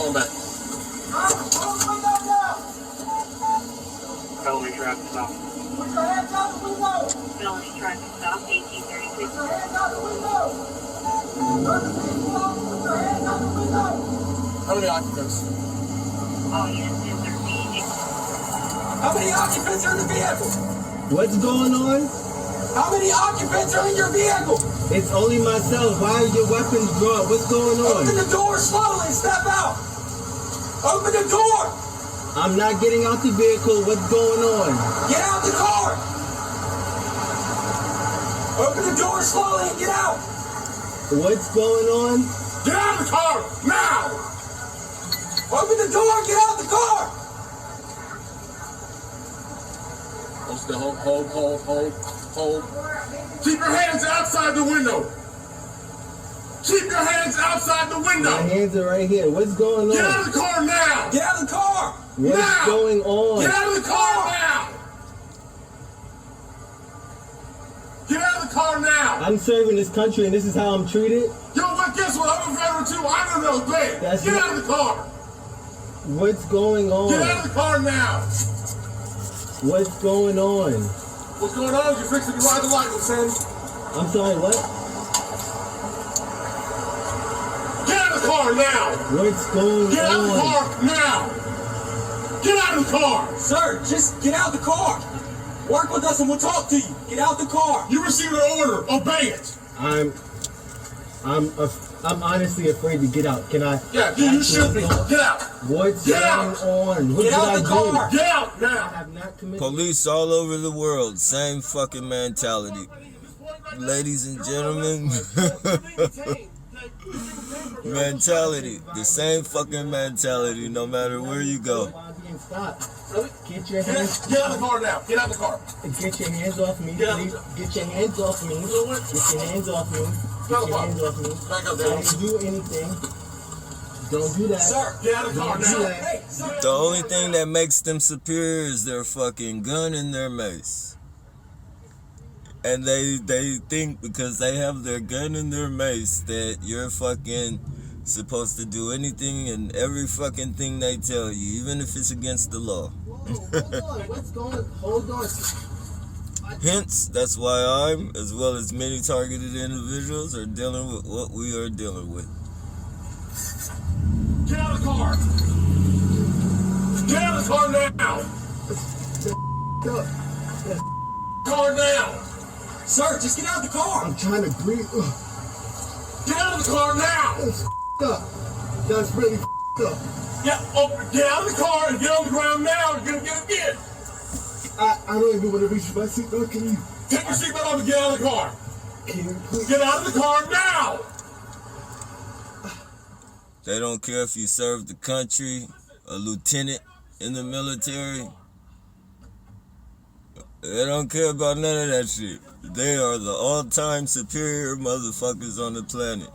Call him back. Felony traffic stop. Put your hands out the window. Felony traffic stop, 1836. Put your hands out the window. Put your hands out the window. How many occupants? All units 1013. How many occupants are in the vehicle? What's going on? How many occupants are in your vehicle? It's only myself. Why are your weapons drawn? What's going on? Open the door slowly and step out. Open the door. I'm not getting out the vehicle. What's going on? Get out the car. Open the door slowly and get out. What's going on? Get out of the car now. Open the door. Get out the car. Hold still. Hold. Keep your hands outside the window. Keep your hands outside the window. My hands are right here. What's going on? Get out of the car now. Get out of the car. What's now. going on? Get out of the car now. Get out of the car now. I'm serving this country and this is how I'm treated? Yo, what? Guess what? I'm a veteran too. I don't know. Bad. That's Get it. out of the car. What's going on? Get out of the car now. What's going on? What's going on? You're fixing to ride the light, son. I'm sorry, what? Get out of the car now. What's going Get out of the on? car now. Get out of the car. Sir, just get out the car. Work with us and we'll talk to you. Get out the car. You received an order. Obey it. I'm honestly afraid to get out. Can I? Yeah, you should be. Get out. What's Get going out. on? What Get did out I the car. Get out I now. have not committed. Police all over the world, same fucking mentality. Ladies and gentlemen, mentality, the same fucking mentality no matter where you go. Stop. Get your hands. Get out of the car now. Get out of the car. Get your hands off me, please. Get your hands off me. Get your hands off me. Get your hands off me. Back up I there. didn't do anything. Don't do that. Sir, Get out of the car Don't do now. that. Hey, sir. The only thing that makes them superior is their fucking gun and their mace. And they think because they have their gun and their mace that you're fucking supposed to do anything and every fucking thing they tell you, even if it's against the law. Hold on. What's going on? Hold on. Hence, that's why I'm, as well as many targeted individuals, are dealing with what we are dealing with. Get out of the car. Get out of the car now. Car now. Sir, just get out the car. I'm trying to breathe. Get out of the car now. Up. That's really up. Yeah, get out of the car and get on the ground now. You're gonna get it. I don't even want to reach my seatbelt. Can you? Take your seatbelt off and get out of the car. Can you please? Get out of the car now. They don't care if you serve the country, a lieutenant in the military. They don't care about none of that shit. They are the all-time superior motherfuckers on the planet.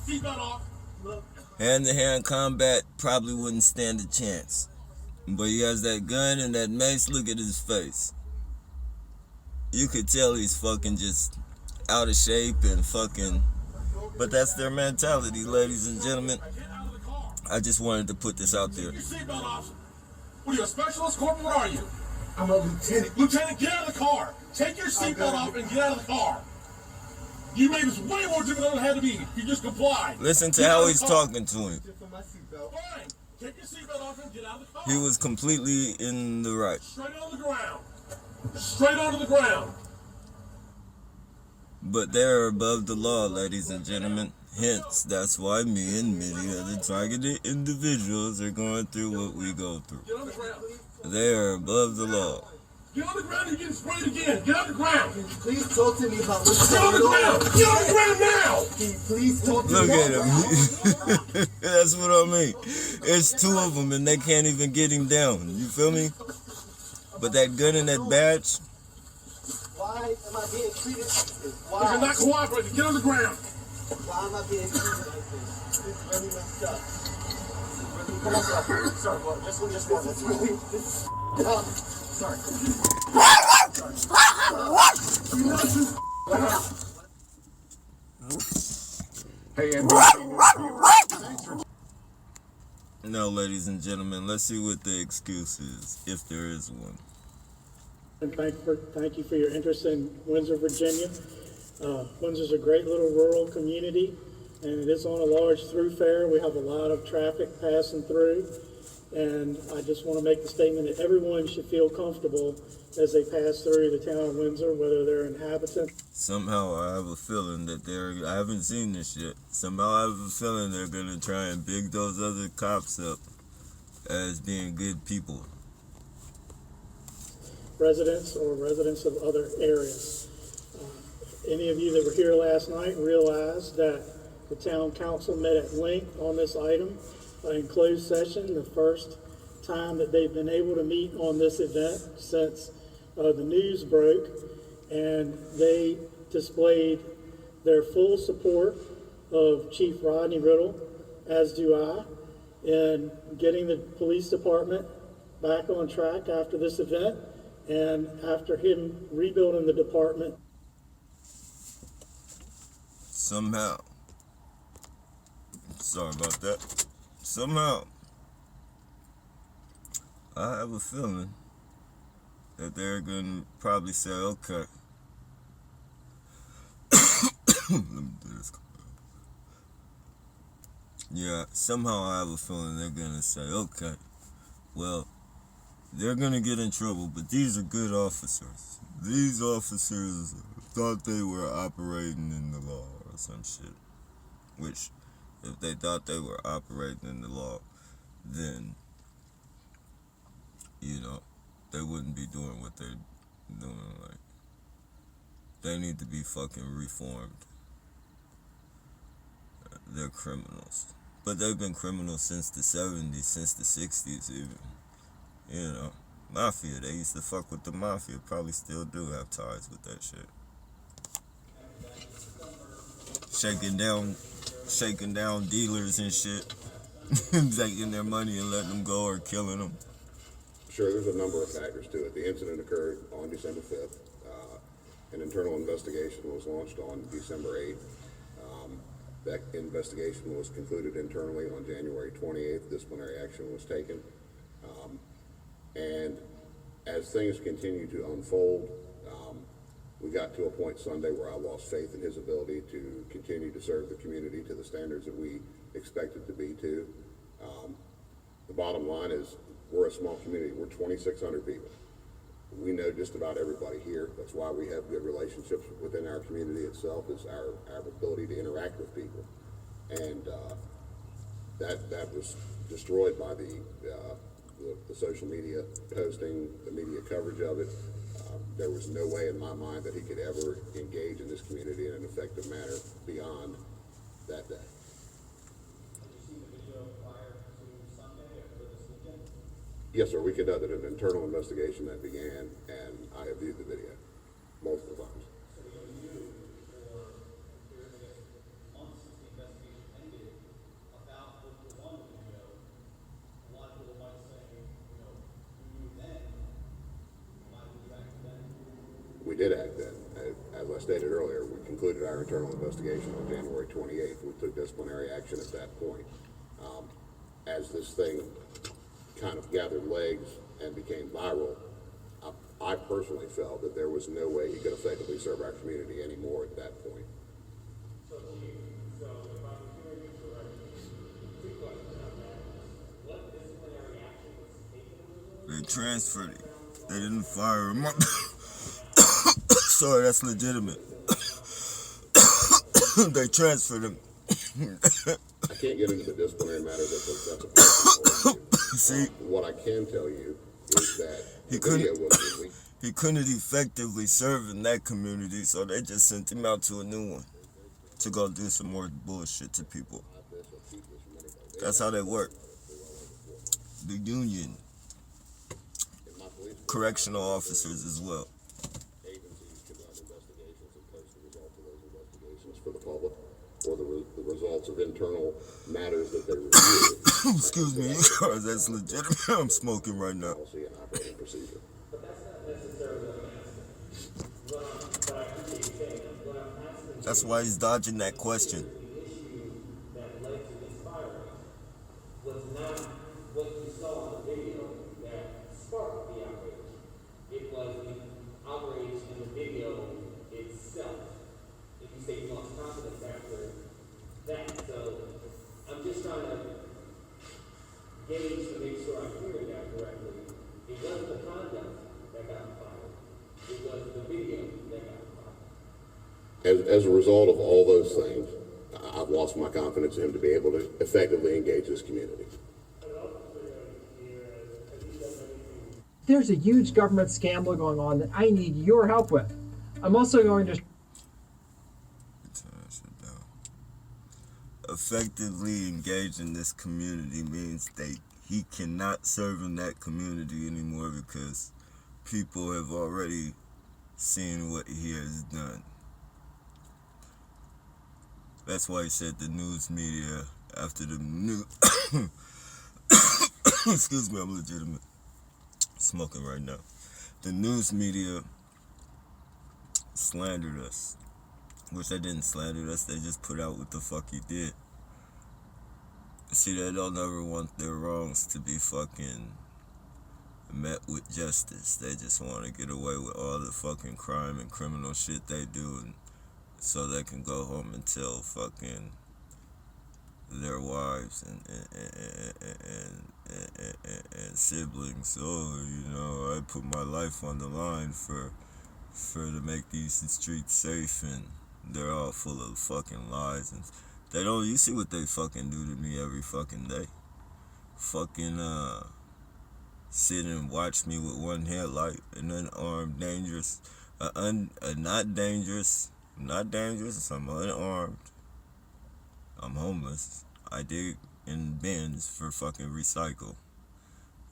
Seatbelt off. Hand-to-hand combat probably wouldn't stand a chance. But he has that gun and that mace. Look at his face. You could tell he's fucking just out of shape and fucking... But that's their mentality, ladies and gentlemen. I just wanted to put this out there. Take your seatbelt off. What are you, a specialist? Corporal, what are you? I'm a lieutenant. Lieutenant, get out of the car. Take your seatbelt off and get out of the car. You made this way more difficult than it had to be. You just complied. Listen to Get out how of he's the car. talking to him. Fine. Take your seatbelt off and get out of the car. He was completely in the right. Straight on the ground. Straight onto the ground. But they're above the law, ladies and gentlemen. Hence, that's why me and many other targeted individuals are going through what we go through. Get on the ground. They are above the law. Get on the ground and get sprayed again. Get on the ground. Please talk to me about what's Get on going the ground. on. Get on the ground now. Can you please talk to Look me? at him. That's what I mean. It's two of them and they can't even get him down. You feel me? But that gun and that badge, Why am I being treated like this? If you're not cooperating, get on the ground. Why am I being treated like this? It's really messed up. Come on, sir. Sir, well, just one. It's really up. Sorry. Hey, and Now, ladies and gentlemen, let's see what the excuse is, if there is one. And thank you for your interest in Windsor, Virginia. Windsor's a great little rural community, and it is on a large thoroughfare. We have a lot of traffic passing through, and I just want to make the statement that everyone should feel comfortable as they pass through the town of Windsor, whether they're inhabitants. Somehow I have a feeling that I haven't seen this yet. Somehow I have a feeling they're going to try and big those other cops up as being good people. Residents or residents of other areas. Any of you that were here last night realize that the town council met at length on this item in closed session, the first time that they've been able to meet on this event since the news broke, and they displayed their full support of Chief Rodney Riddle, as do I, in getting the police department back on track after this event and after him rebuilding the department. Somehow. Sorry about that. Somehow. I have a feeling that they're going to probably say, okay. Let me do this. Yeah, somehow I have a feeling they're going to say, okay, well, they're going to get in trouble, but these are good officers. These officers thought they were operating in the law or some shit. Which, if they thought they were operating in the law, then, you know, they wouldn't be doing what they're doing. Like, they need to be fucking reformed. They're criminals. But they've been criminals since the 70s, since the 60s even. You know, mafia, they used to fuck with the mafia, probably still do have ties with that shit. Shaking down dealers and shit, taking their money and letting them go or killing them. Sure, there's a number of factors to it. The incident occurred on December 5th. An internal investigation was launched on December 8th. That investigation was concluded internally on January 28th. Disciplinary action was taken. And as things continue to unfold, we got to a point Sunday where I lost faith in his ability to continue to serve the community to the standards that we expected to be to. The bottom line is we're a small community. We're 2,600 people. We know just about everybody here. That's why we have good relationships within our community itself, is our ability to interact with people. And that was destroyed by the social media posting, the media coverage of it. There was no way in my mind that he could ever engage in this community in an effective manner beyond that day. Yes, sir. We conducted an internal investigation that began, and I have viewed the video multiple times. We did act then. As I stated earlier, we concluded our internal investigation on January 28th. We took disciplinary action at that point. As this thing kind of gathered legs and became viral, I personally felt that there was no way he could effectively serve our community anymore at that point. They transferred it. They didn't fire him. Sorry, that's legitimate. They transferred him. I can't get into the disciplinary matter. That's a personal issue. See, what I can tell you is that he couldn't effectively serve in that community, so they just sent him out to a new one to go do some more bullshit to people. That's how they work. The union, correctional officers as well. Agencies conduct investigations and post the results of those investigations for the public, or the results of internal matters that they review. Excuse me, that's legitimate. I'm smoking right now. Policy and operating procedure. That's why he's dodging that question. The issue that led to this firing was not gauge to make sure I'm hearing that correctly. It wasn't the conduct that got fired. It was the video that got fired. As a result of all those things, I've lost my confidence in him to be able to effectively engage this community. There's a huge government scandal going on that I need your help with. I'm also going to effectively engage in this community means he cannot serve in that community anymore because people have already seen what he has done. That's why he said the news media after the new excuse me, I'm legitimate smoking right now. The news media slandered us. Which they didn't slander us, they just put out what the fuck he did. See, they don't ever want their wrongs to be fucking met with justice. They just want to get away with all the fucking crime and criminal shit they do, and so they can go home and tell fucking their wives and siblings, oh, you know, I put my life on the line for to make these streets safe, and they're all full of fucking lies. And they don't, you see what they fucking do to me every fucking day. Fucking sit and watch me with one headlight, an unarmed dangerous, not dangerous, I'm unarmed, I'm homeless, I dig in bins for fucking recycle,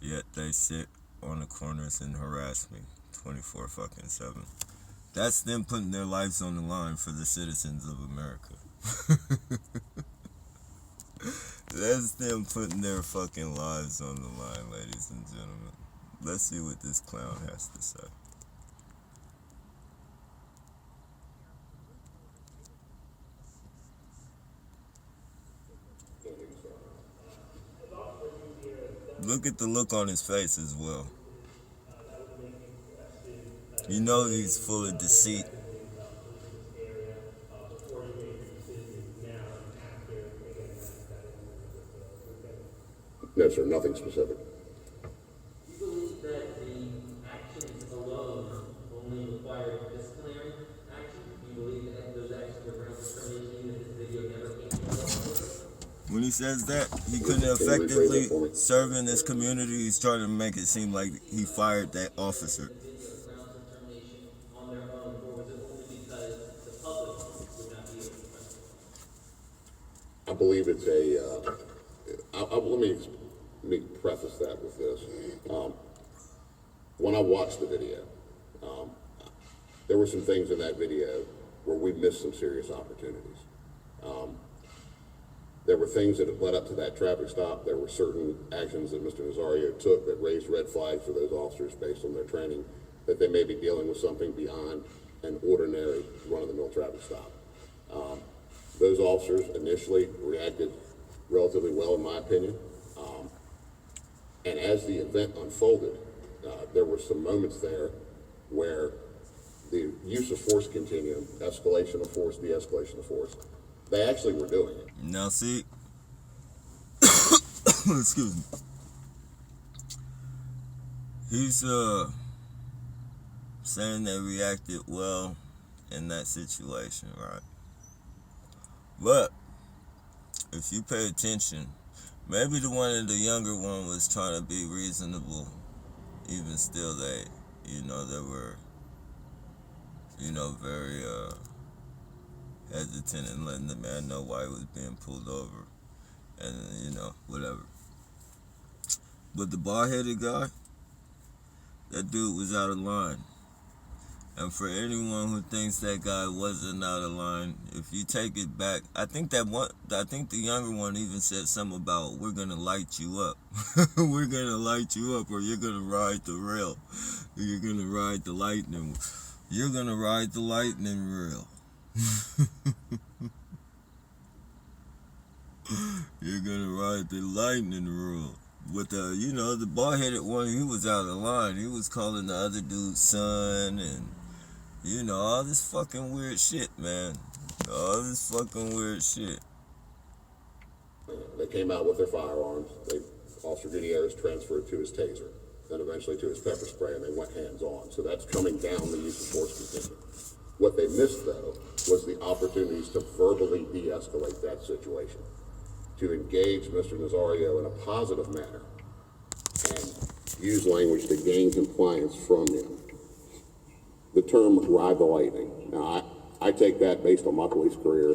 yet they sit on the corners and harass me 24/7. That's them putting their lives on the line for the citizens of America. That's them putting their fucking lives on the line, ladies and gentlemen. Let's see what this clown has to say. Look at the look on his face as well. You know he's full of deceit. No, sir, nothing specific. Do you believe that the actions alone only require disciplinary action? Do you believe that those actions were grounds for termination even if this video never came to When he says that, he couldn't effectively serve in this community. He's trying to make it seem like he fired that officer. I believe it's let me preface that with this. When I watched the video, there were some things in that video where we missed some serious opportunities. There were things that had led up to that traffic stop. There were certain actions that Mr. Nazario took that raised red flags for those officers based on their training, that they may be dealing with something beyond an ordinary run-of-the-mill traffic stop. Those officers initially reacted relatively well, in my opinion. And as the event unfolded, there were some moments there where the use of force continuum, escalation of force, de-escalation of force, they actually were doing it. Now see, excuse me. He's saying they reacted well in that situation, right? But if you pay attention, maybe the younger one was trying to be reasonable. Even still, they were, very hesitant in letting the man know why he was being pulled over, and whatever. But the bald-headed guy, that dude was out of line. And for anyone who thinks that guy wasn't out of line, if you take it back, I think the younger one even said something about, we're gonna light you up. We're gonna light you up, or you're gonna ride the rail. You're gonna ride the lightning. You're gonna ride the lightning rail. You're gonna ride the lightning rail. With the bald-headed one, he was out of line. He was calling the other dude son, and all this fucking weird shit, man. All this fucking weird shit. They came out with their firearms. They Officer Gutierrez transferred to his taser, then eventually to his pepper spray, and they went hands-on. So that's coming down the use of force continuum. What they missed, though, was the opportunities to verbally de-escalate that situation, to engage Mr. Nazario in a positive manner, and use language to gain compliance from him. The term ride the lightning. Now, I take that based on my police career